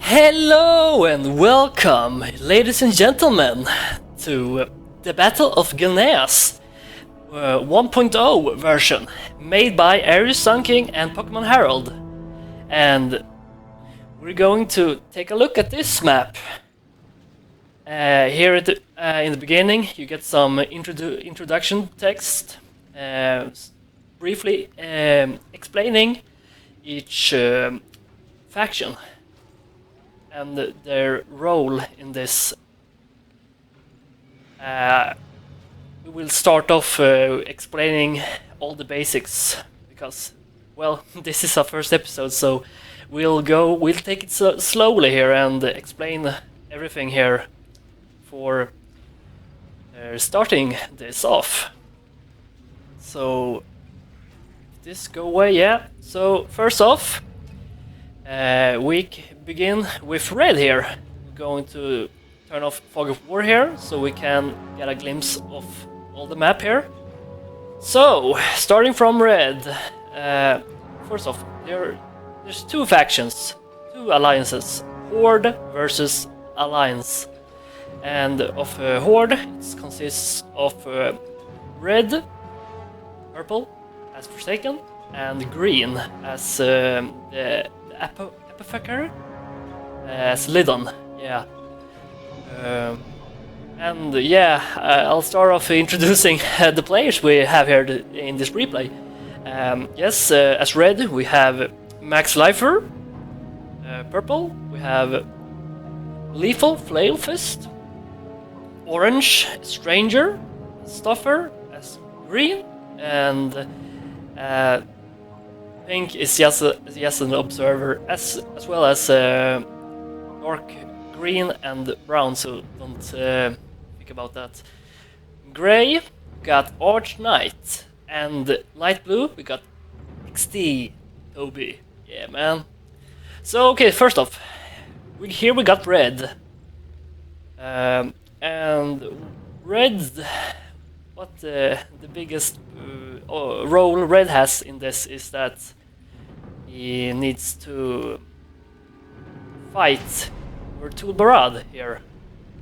Hello and welcome, ladies and gentlemen, to the Battle of Gilneas 1.0 version, made by Arius Sunking and PokemanHarald. And we're going to take a look at this map. Here in the beginning, you get some introduction text, briefly explaining each faction and their role in this. We will start off explaining all the basics because, well, this is our first episode, so we'll take it slowly here and explain everything here for starting this off. So this go away, yeah. So first off, we begin with red here. We're going to turn off Fog of War here so we can get a glimpse of all the map here. So starting from red, first off, there's two factions, two alliances, Horde versus Alliance. And of Horde, it consists of red, purple as Forsaken, and green as the Apothecary, as Lidon, yeah. And yeah, I'll start off introducing the players we have here in this replay. Yes, as red we have Max Lifer, purple we have Lethal Flail Fist, orange Stranger, Stuffer as green, and pink is just an observer, as well as dark green and brown, so don't think about that. Gray got Arch Knight, and light blue we got XT Toby. Yeah, man. So okay, first off, here we got red, and red. What the biggest role red has in this is that he needs to fight over Tulbarad here.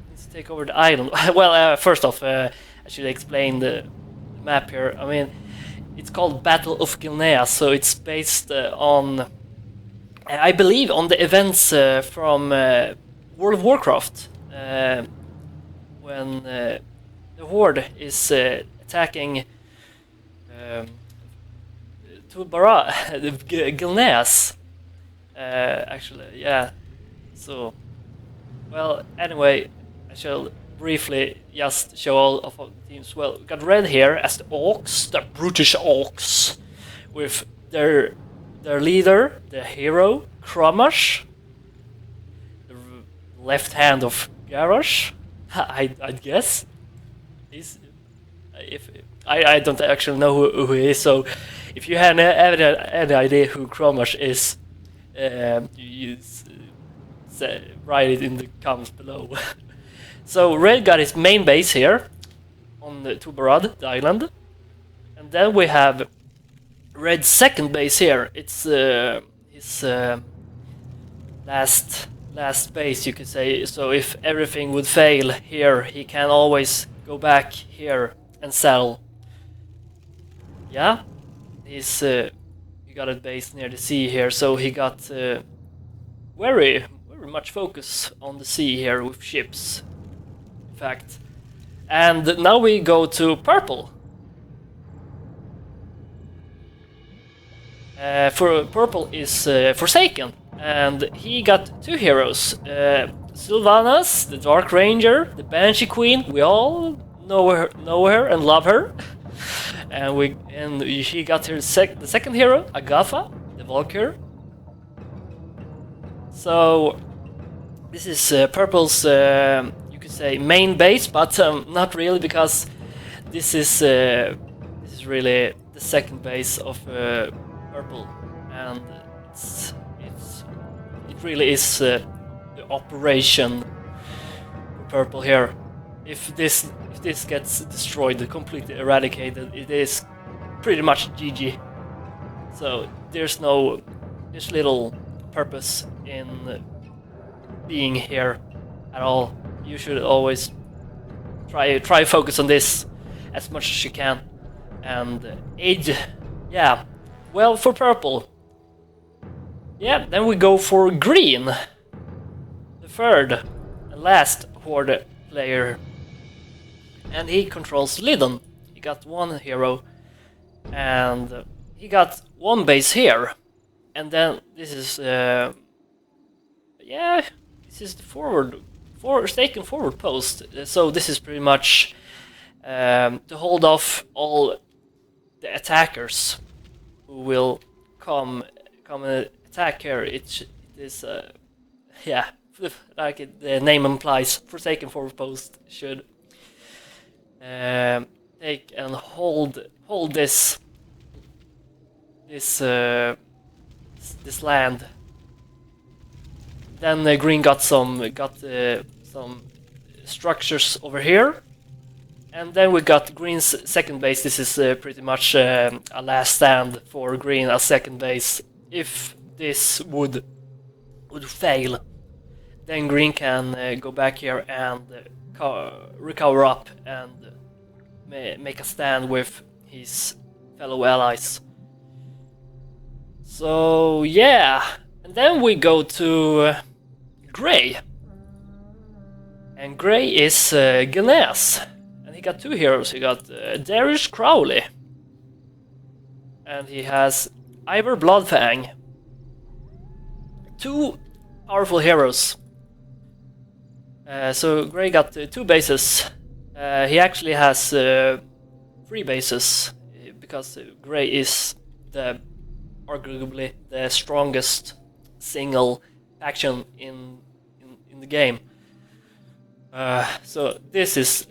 He needs to take over the island. Well, first off, I should explain the map here. I mean, it's called Battle of Gilneas, so it's based on, I believe, on the events from World of Warcraft, when the Horde is attacking Gilneas. Actually, yeah. So, well, anyway, I shall briefly just show all of our teams. Well, we got red here as the Orcs, the brutish Orcs, with their leader, the hero, Kramash, the left hand of Garrosh, I'd guess. I don't actually know who he is, so if you have any idea who Kramash is, you write it in the comments below. So red got his main base here on the Tulbarad, the island, and then we have red's second base here. It's his last base, you could say. So if everything would fail here, he can always go back here and settle. Yeah, he got a base near the sea here, so he got very much focus on the sea here with ships, in fact. And now we go to purple. For purple is Forsaken, and he got two heroes, Sylvanas, the Dark Ranger, the Banshee Queen. We all know her and love her. And she got her the second hero, Agatha, the Valkyr. So this is purple's, you could say, main base, but not really, because this is really the second base of purple, and it really is the operation for purple here. If this gets destroyed, completely eradicated, it is pretty much GG. So there's little purpose in being here at all. You should always try focus on this as much as you can. And age, yeah. Well, for purple. Yeah, then we go for green. The third and last Horde player. And he controls Lidon. He got one hero. And he got one base here. And then this is yeah, this is the staken forward post. So this is pretty much to hold off all the attackers who will come and attack here. It is yeah, like the name implies, Forsaken Forward Post should take and hold this land. Then green got some structures over here, and then we got green's second base. This is pretty much a last stand for green as second base. If this would fail, then green can go back here and recover up and make a stand with his fellow allies. So yeah, and then we go to Gray. And Gray is Gilneas. And he got two heroes. He got Darius Crowley. And he has Ivor Bloodfang. Two powerful heroes. So Gray got two bases. He actually has three bases. Because Gray is arguably the strongest single faction in the game. So this is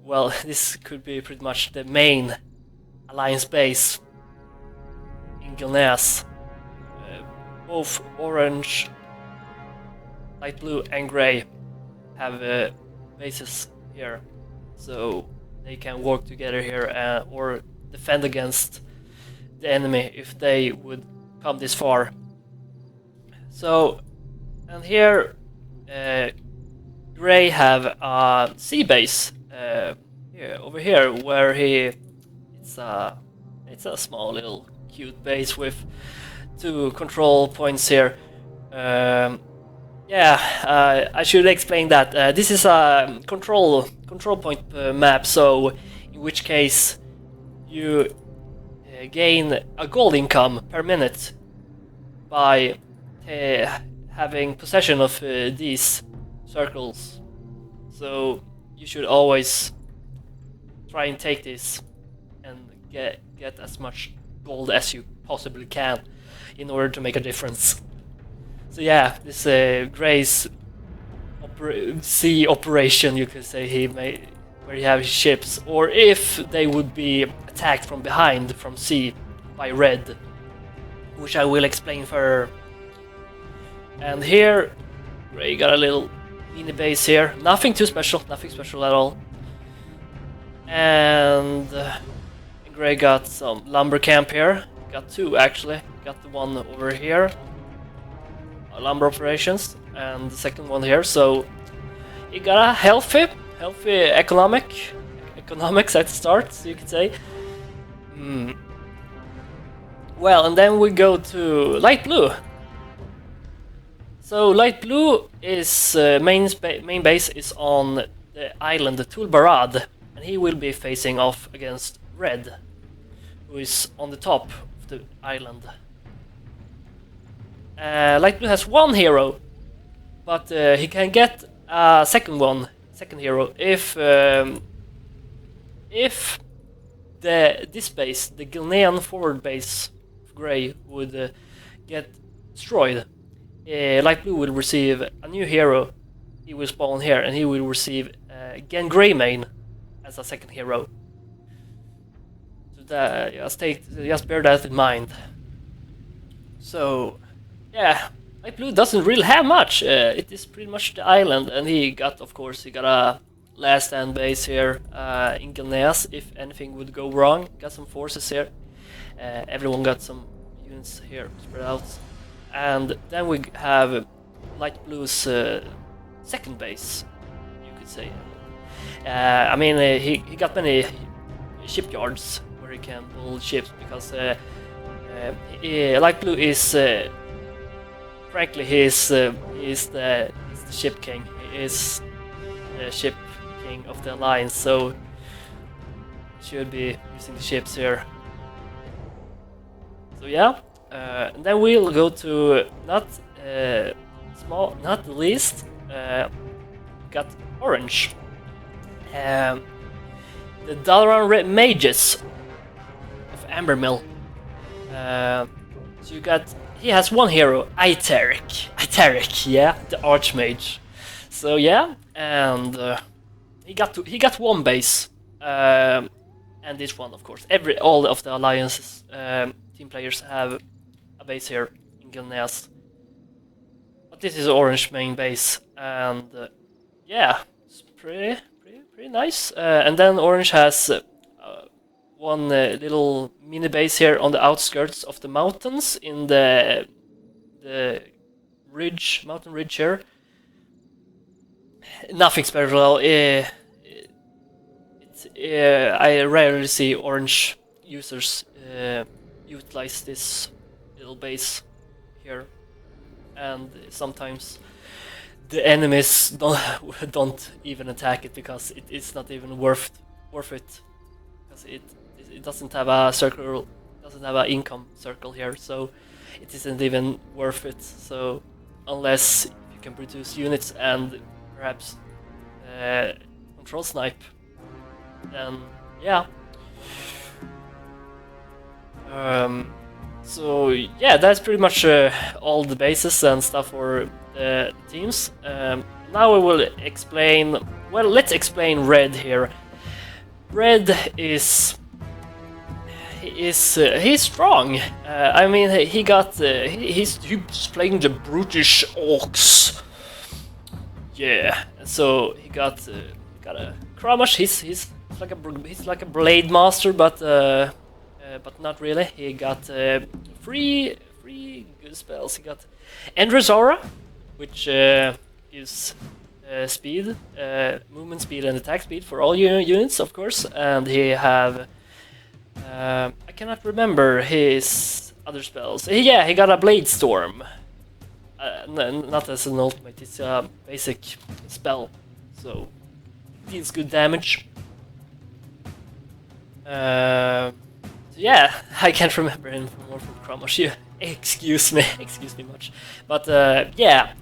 well, this could be pretty much the main alliance base in Gilneas. Both orange, light blue, and gray have bases here, so they can work together here or defend against the enemy if they would come this far. So, and here Gray have a sea base here, over here, where it's a small little cute base with two control points here. Yeah, I should explain that this is a control point map. So, in which case you gain a gold income per minute by having possession of these circles. So you should always try and take this and get as much gold as you possibly can in order to make a difference. So yeah, this Gray's sea operation, you could say, where you have his ships, or if they would be attacked from behind from sea by red, which I will explain further. And here Gray got a little mini base here, nothing too special, nothing special at all. And Gray got some lumber camp here, got two actually, got the one over here, lumber operations, and the second one here. So he got a healthy economics at the start, so you could say. Well, and then we go to light blue. So light blue is main base is on the island Tulbarad, and he will be facing off against red, who is on the top of the island. Light blue has one hero, but he can get a second hero if this base, the Gilnean forward base of Gray, would get destroyed. Light blue will receive a new hero. He will spawn here, and he will receive again Greymane as a second hero. So that, just bear that in mind. So yeah, light blue doesn't really have much. It is pretty much the island, and he got a last stand base here in Gilneas if anything would go wrong. Got some forces here. Everyone got some units here spread out. And then we have light blue's second base, you could say. I mean, he got many shipyards where he can build ships because light blue is, frankly, he's the ship king. He is the ship king of the alliance, so should be using the ships here. So yeah, and then we'll go to not least, got orange. The Dalaran mages of Ambermill. So you got, he has one hero, Itheric, yeah, the Archmage. So yeah, and he got one base, and this one, of course. All of the alliances team players have a base here in Gilneas, but this is orange main base, and yeah, it's pretty nice. And then orange has one little mini base here on the outskirts of the mountains in the mountain ridge here. Nothing special. I rarely see orange users utilize this little base here, and sometimes the enemies don't even attack it because it's not even worth it, because it doesn't have a circle, doesn't have an income circle here, so it isn't even worth it. So unless you can produce units and perhaps control snipe, then yeah. So yeah, that's pretty much all the bases and stuff for the teams. Now we will explain. Well, let's explain red here. Red is he's strong. I mean, he got he's playing the brutish orcs. Yeah, so he got a Kramash. He's like a blade master, but not really. He got three good spells. He got Endress Aura, which gives speed, movement speed, and attack speed for all units, of course. And he have I cannot remember his other spells. Yeah, he got a Blade Storm. Not as an ultimate. It's a basic spell, so deals good damage. Yeah, I can't remember him more from Kramash. Excuse me much. But yeah,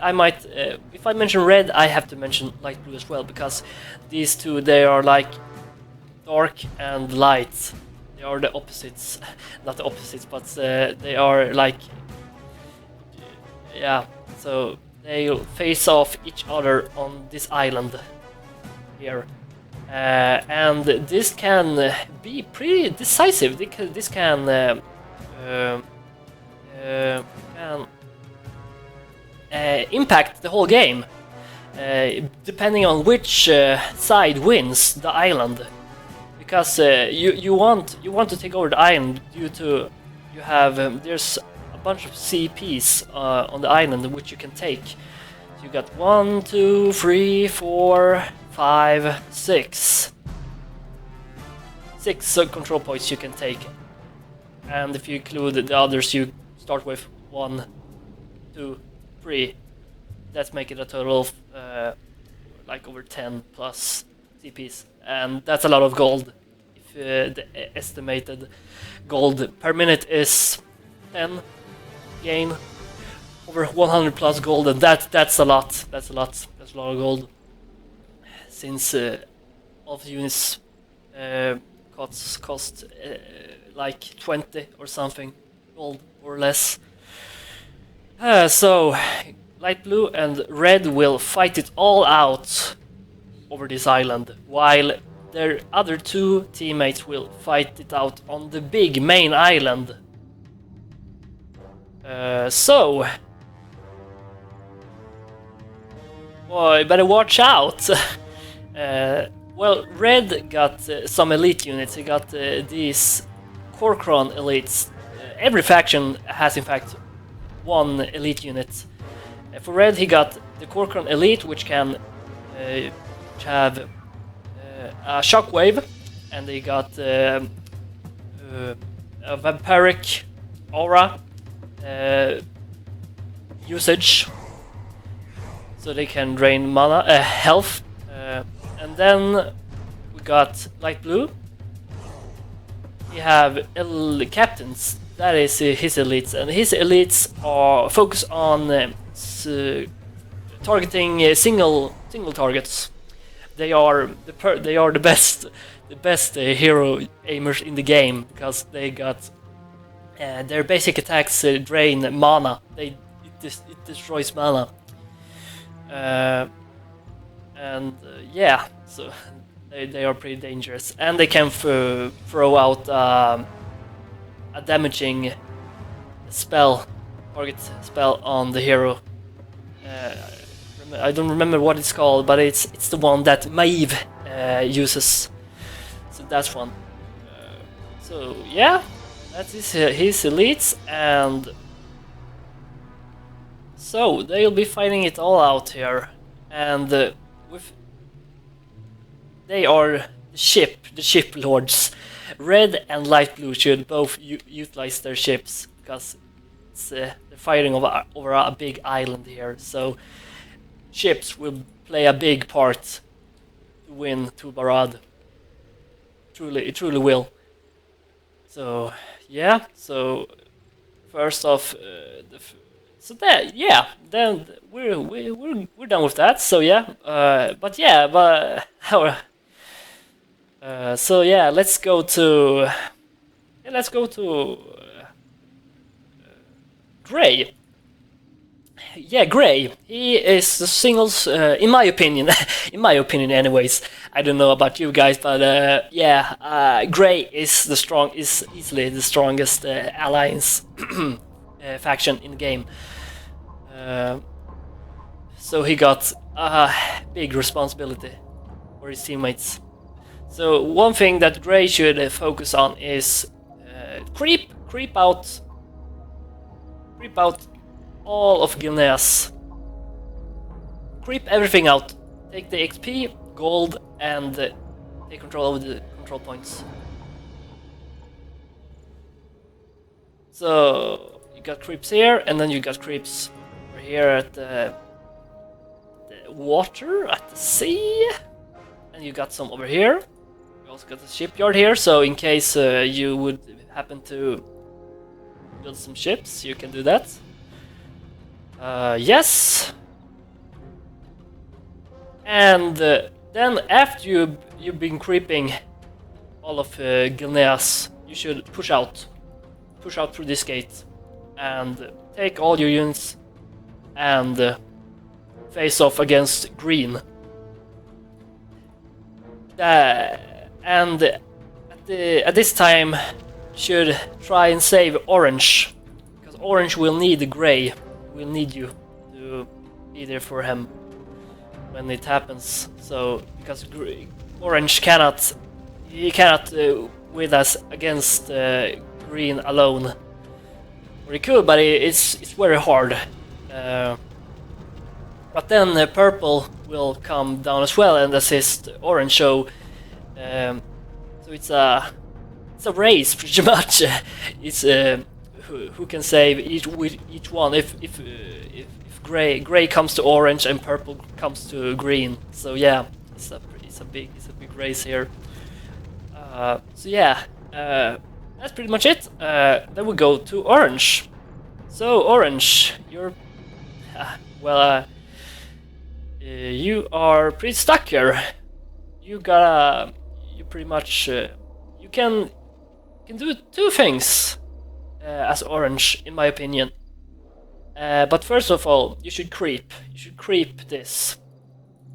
I might, if I mention red, I have to mention light blue as well, because these two, they are like dark and light. They are the opposites, not the opposites, but they are like, yeah. So they face off each other on this island here. And this can be pretty decisive. This can impact the whole game, depending on which side wins the island. Because you want to take over the island due to you have there's a bunch of CPs on the island which you can take. So you got 1, 2, 3, 4, 5, 6 control points you can take, and if you include the others, you start with 1, 2, 3. That's make it a total of like over 10 plus CPs, and that's a lot of gold. If the estimated gold per minute is 10, gain over 100 plus gold, and that's a lot. That's a lot of gold. Since all the units cost like 20 or something gold or less. So light blue and red will fight it all out over this island, while their other two teammates will fight it out on the big main island. So boy, better watch out. Well, red got some elite units. He got these Corcron elites. Every faction has, in fact, one elite unit. For red, he got the Corcoran Elite, which can have a shockwave, and he got a vampiric aura usage, so they can drain mana, health. And then we got light blue. We have captains. That is his elites, and his elites are focus on targeting single targets. They are the best hero aimers in the game, because they got their basic attacks drain mana. It destroys mana, and yeah, so they are pretty dangerous, and they can throw out a damaging target spell on the hero. I don't remember what it's called, but it's the one that Maeve uses. So that's one. So yeah, that is his elites, and so they'll be fighting it all out here, and they are the ship lords. Red and light blue should both utilize their ships, because it's they're fighting over a big island here. So ships will play a big part to win to Barad. It truly will. So yeah. So first off, then we're done with that. So yeah. So yeah, let's go to Gray. Yeah, Gray. He is the singles, in my opinion. In my opinion, anyways. I don't know about you guys, but Gray is easily the strongest alliance faction in the game. So he got a big responsibility for his teammates. So one thing that Gray should focus on is creep out all of Gilneas. Creep everything out. Take the XP, gold, and take control of the control points. So you got creeps here, and then you got creeps over here at the water, at the sea, and you got some over here. You also got the shipyard here, so in case you would happen to build some ships, you can do that. Yes. And then after you've been creeping all of Gilneas, you should push out through this gate and take all your units and face off against green. And at this time, should try and save orange, because orange will need gray. Will need you to be there for him when it happens. So because orange cannot with us against green alone. Or he could, but it's very hard. But then purple will come down as well and assist orange. So it's a race pretty much. It's who can save each one. If gray comes to orange and purple comes to green. So yeah, it's a big race here. So yeah, that's pretty much it. Then we go to orange. So orange, you're you are pretty stuck here. You pretty much you can do two things as orange, in my opinion. But first of all, you should creep. You should creep this.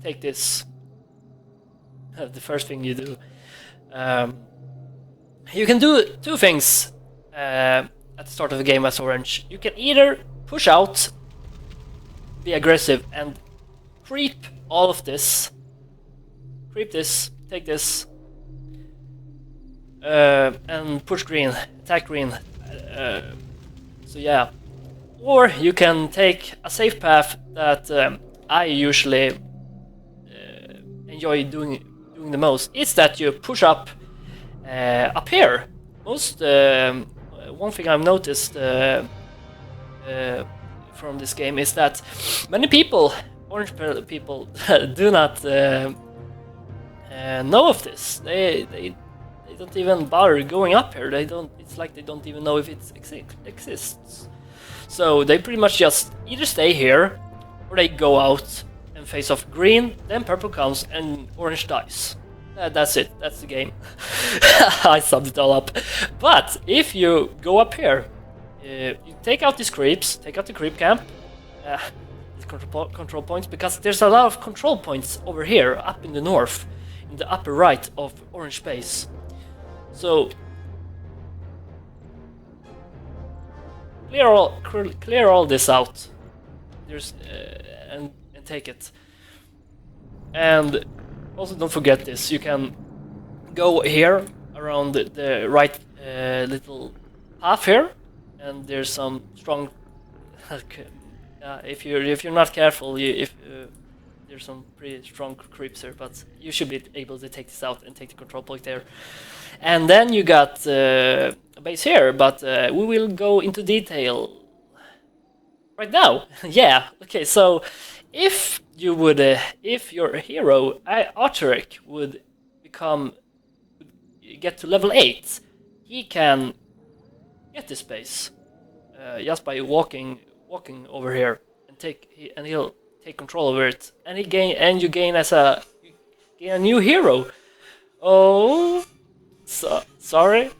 Take this. The first thing you do. You can do two things at the start of the game as orange. You can either push out, be aggressive, and creep all of this. Creep this, take this, and push green, attack green. So yeah. Or you can take a safe path that I usually enjoy doing the most. Is that you push up here. Most one thing I've noticed from this game is that many people, orange people, do not know of this. They don't even bother going up here. They don't. It's like they don't even know if it exists. So they pretty much just either stay here, or they go out and face off green. Then purple comes and orange dies. That's it. That's the game. I summed it all up. But if you go up here, you take out these creeps, take out the creep camp, these control points, because there's a lot of control points over here, up in the north, in the upper right of orange space. So clear all this out. There's and take it. And also don't forget this. You can go here around the right little path here, and there's some strong. If you're not careful, there's some pretty strong creeps here, but you should be able to take this out and take the control point there. And then you got a base here, but we will go into detail right now. Yeah, okay, so if you would, if your hero, Arthuric, would get to level 8, he can get this base just by walking over here and he'll take control over it, and you gain a new hero. Oh, sorry.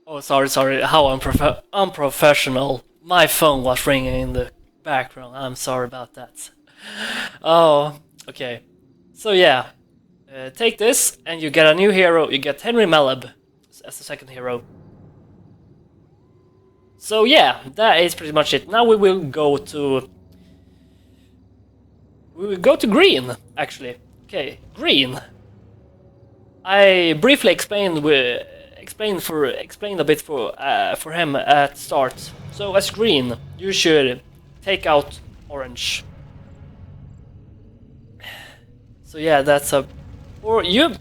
Oh, sorry. How unprofessional. My phone was ringing in the background. I'm sorry about that. Oh, okay. So yeah, take this and you get a new hero. You get Henry Maleb as the second hero. So yeah, that is pretty much it. Now we will go to green, actually. Okay, green. I briefly explained a bit for him at start. So as green, you should take out orange. So yeah, that's or you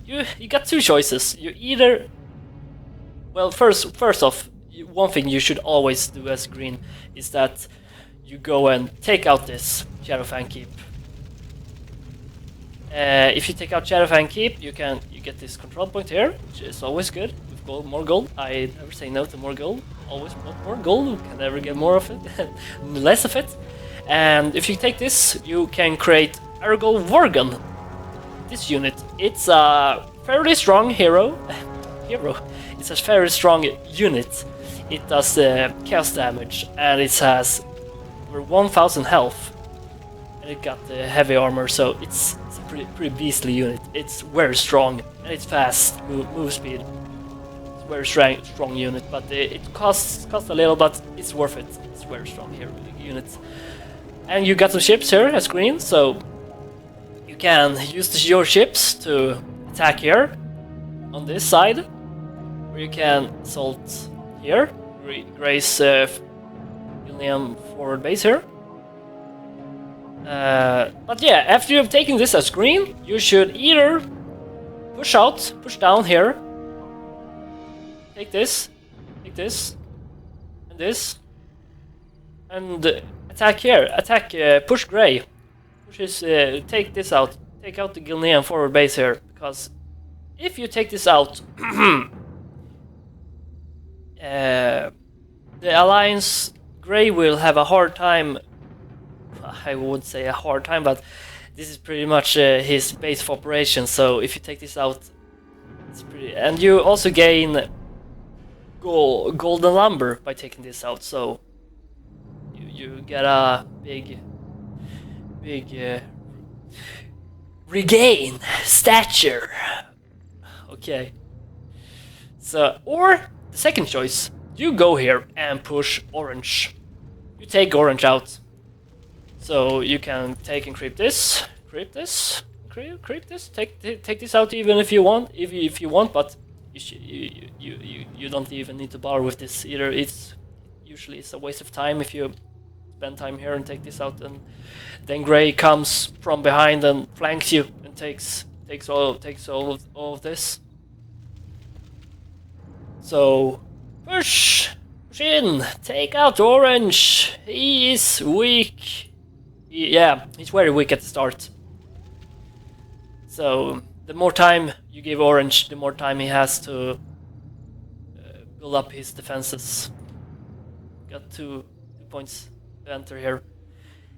got two choices. You either, well, first off, one thing you should always do as green is that you go and take out this Shadowfang Keep. If you take out Shadowfang Keep, you get this control point here, which is always good. With gold, more gold. I never say no to more gold. Always want more gold. You can never get more of it, less of it. And if you take this, you can create Ergol Worgen. This unit, it's a fairly strong hero. It's a very strong unit. It does chaos damage, and it has over 1000 health, and it got heavy armor, so it's a pretty beastly unit. It's very strong, and it's fast, move speed. It's a very strong unit, but it costs a little, but it's worth it. It's a very strong hero unit. And you got some ships here as green, so you can use your ships to attack here on this side, or you can assault here, grace Gilneas forward base here. But yeah, after you have taken this as green, you should either push down here, take this, and this, and attack here. Push gray. Take this out. Take out the Gilneas forward base here, because if you take this out, the Alliance Grey will have a hard time. I would say a hard time, but this is pretty much his base of operations. So if you take this out, it's pretty. And you also gain golden lumber by taking this out. So you get a big regain stature. Okay. So, or the second choice, you go here and push orange. You take orange out. So you can take and creep this, take this, take this out even if you want, but you don't even need to bother with this either. Usually it's a waste of time if you spend time here and take this out, and then Gray comes from behind and flanks you and takes all of this. So push in, take out Orange. He is weak. Yeah, he's very weak at the start. So the more time you give Orange, the more time he has to build up his defenses. Got 2 points to enter here.